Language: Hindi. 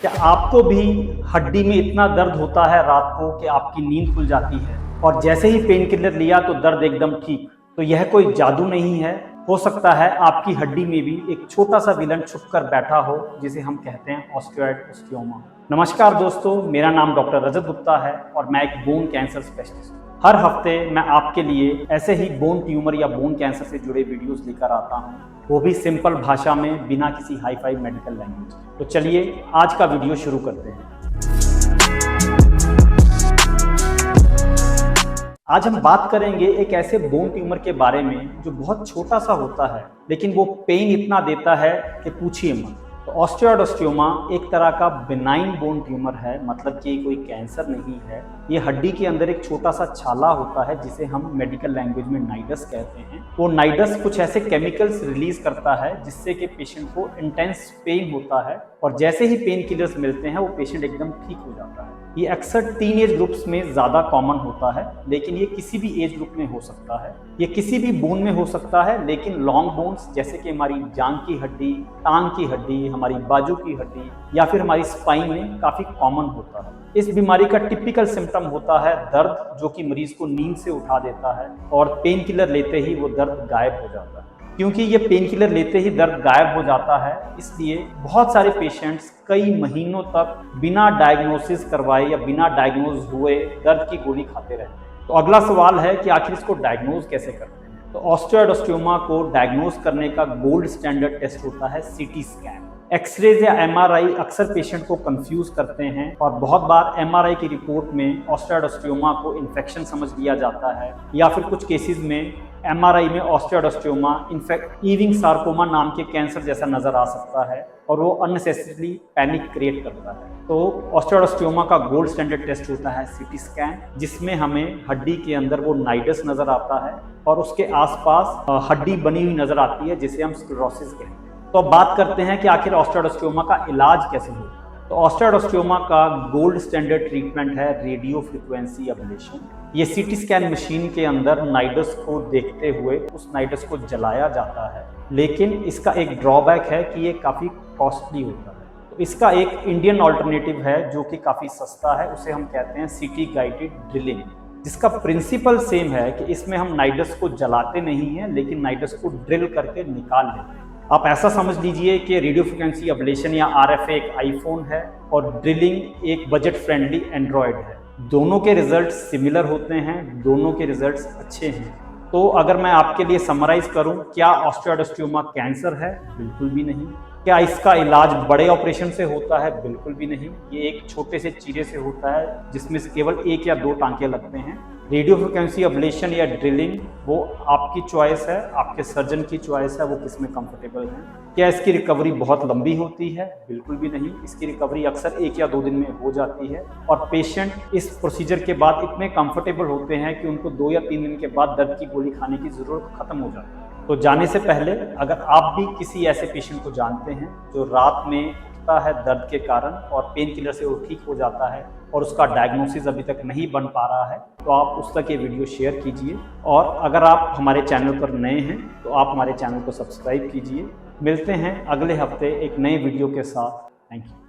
क्या आपको भी हड्डी में इतना दर्द होता है रात को कि आपकी नींद खुल जाती है और जैसे ही पेन किलर लिया तो दर्द एकदम ठीक? तो यह कोई जादू नहीं है। हो सकता है आपकी हड्डी में भी एक छोटा सा विलन छुप कर बैठा हो, जिसे हम कहते हैं ऑस्टियोइड ओस्टियोमा। नमस्कार दोस्तों, मेरा नाम डॉक्टर रजत गुप्ता है और मैं एक बोन कैंसर स्पेशलिस्ट हूँ। हर हफ्ते मैं आपके लिए ऐसे ही बोन ट्यूमर या बोन कैंसर से जुड़े वीडियोस लेकर आता हूँ, वो भी सिंपल भाषा में, बिना किसी हाई फाई मेडिकल लैंग्वेज। तो चलिए आज का वीडियो शुरू करते हैं। आज हम बात करेंगे एक ऐसे बोन ट्यूमर के बारे में जो बहुत छोटा सा होता है, लेकिन वो पेन इतना देता है कि पूछिए मत। तो ऑस्टियोइड ओस्टियोमा एक तरह का बिनाइन बोन ट्यूमर है, मतलब कि कोई कैंसर नहीं है। ये हड्डी के अंदर एक छोटा सा छाला होता है जिसे हम मेडिकल लैंग्वेज में नाइडस कहते हैं। वो नाइडस कुछ ऐसे केमिकल्स रिलीज करता है जिससे कि पेशेंट को इंटेंस पेन होता है और जैसे ही पेन किलर्स मिलते हैं वो पेशेंट एकदम ठीक हो जाता है। ये अक्सर टीन एज ग्रुप्स में ज़्यादा कॉमन होता है, लेकिन ये किसी भी एज ग्रुप में हो सकता है। ये किसी भी बोन में हो सकता है, लेकिन लॉन्ग बोन्स जैसे कि हमारी जांघ की हड्डी, टांग की हड्डी, हमारी बाजू की हड्डी या फिर हमारी स्पाइन में काफ़ी कॉमन होता है। इस बीमारी का टिपिकल सिम्टम होता है दर्द, जो कि मरीज को नींद से उठा देता है और पेन किलर लेते ही वो दर्द गायब हो जाता है। क्योंकि ये पेन किलर लेते ही दर्द गायब हो जाता है, इसलिए बहुत सारे पेशेंट्स कई महीनों तक बिना डायग्नोसिस करवाए या बिना डायग्नोज हुए दर्द की गोली खाते रहते हैं। तो अगला सवाल है कि आखिर इसको डायग्नोज कैसे करते हैं। तो ऑस्टियोइड ओस्टियोमा को डायग्नोज करने का गोल्ड स्टैंडर्ड टेस्ट होता है सीटी स्कैन। एक्सरेज या एमआरआई अक्सर पेशेंट को कंफ्यूज करते हैं और बहुत बार एमआरआई की रिपोर्ट में ऑस्टियोइड ओस्टियोमा को इन्फेक्शन समझ लिया जाता है, या फिर कुछ केसेस में एमआरआई में ऑस्टियोइड ओस्टियोमा इनफैक्ट ईविंग सार्कोमा नाम के कैंसर जैसा नजर आ सकता है और वो अननेसेसरीली पैनिक क्रिएट करता है। तो ऑस्टियोइड ओस्टियोमा का गोल्ड स्टैंडर्ड टेस्ट होता है सीटी स्कैन, जिसमें हमें हड्डी के अंदर वो नाइडस नजर आता है और उसके आसपास हड्डी बनी हुई नजर आती है जिसे हम स्क्लेरोसिस कहते हैं। तो अब बात करते हैं कि आखिर ऑस्टियोइड ओस्टियोमा का इलाज कैसे हो। तो ऑस्टियोइड ओस्टियोमा का गोल्ड स्टैंडर्ड ट्रीटमेंट है रेडियो फ्रीक्वेंसी एब्लेशन। ये सीटी स्कैन मशीन के अंदर नाइडस को देखते हुए उस नाइडस को जलाया जाता है, लेकिन इसका एक ड्रॉबैक है कि ये काफ़ी कॉस्टली होता है। तो इसका एक इंडियन ऑल्टरनेटिव है जो कि काफ़ी सस्ता है, उसे हम कहते हैं सीटी गाइडेड ड्रिलिंग, जिसका प्रिंसिपल सेम है कि इसमें हम नाइडस को जलाते नहीं हैं, लेकिन नाइडस को ड्रिल करके निकाल लेते हैं। आप ऐसा समझ लीजिए कि रेडियो फ्रिक्वेंसी एब्लेशन या आरएफए एक आईफोन है और ड्रिलिंग एक बजट फ्रेंडली एंड्रॉयड है। दोनों के रिजल्ट्स सिमिलर होते हैं, दोनों के रिजल्ट्स अच्छे हैं। तो अगर मैं आपके लिए समराइज करूं, क्या ऑस्टियोइड ओस्टियोमा कैंसर है? बिल्कुल भी नहीं। क्या इसका इलाज बड़े ऑपरेशन से होता है? बिल्कुल भी नहीं। ये एक छोटे से चीरे से होता है जिसमें से केवल 1 या 2 टांके लगते हैं। रेडियो फ्रिक्वेंसी एब्लेशन या ड्रिलिंग वो आपकी चॉइस है, आपके सर्जन की चॉइस है, वो किस में कंफर्टेबल है। क्या इसकी रिकवरी बहुत लंबी होती है? बिल्कुल भी नहीं। इसकी रिकवरी अक्सर 1 या 2 दिन में हो जाती है और पेशेंट इस प्रोसीजर के बाद इतने कंफर्टेबल होते हैं कि उनको 2 या 3 दिन के बाद दर्द की गोली खाने की ज़रूरत खत्म हो जाती है। तो जाने से पहले अगर आप भी किसी ऐसे पेशेंट को जानते हैं जो रात में उठता है दर्द के कारण और पेन किलर से वो ठीक हो जाता है और उसका डायग्नोसिस अभी तक नहीं बन पा रहा है, तो आप उस तक ये वीडियो शेयर कीजिए। और अगर आप हमारे चैनल पर नए हैं तो आप हमारे चैनल को सब्सक्राइब कीजिए। मिलते हैं अगले हफ्ते एक नए वीडियो के साथ। Thank you.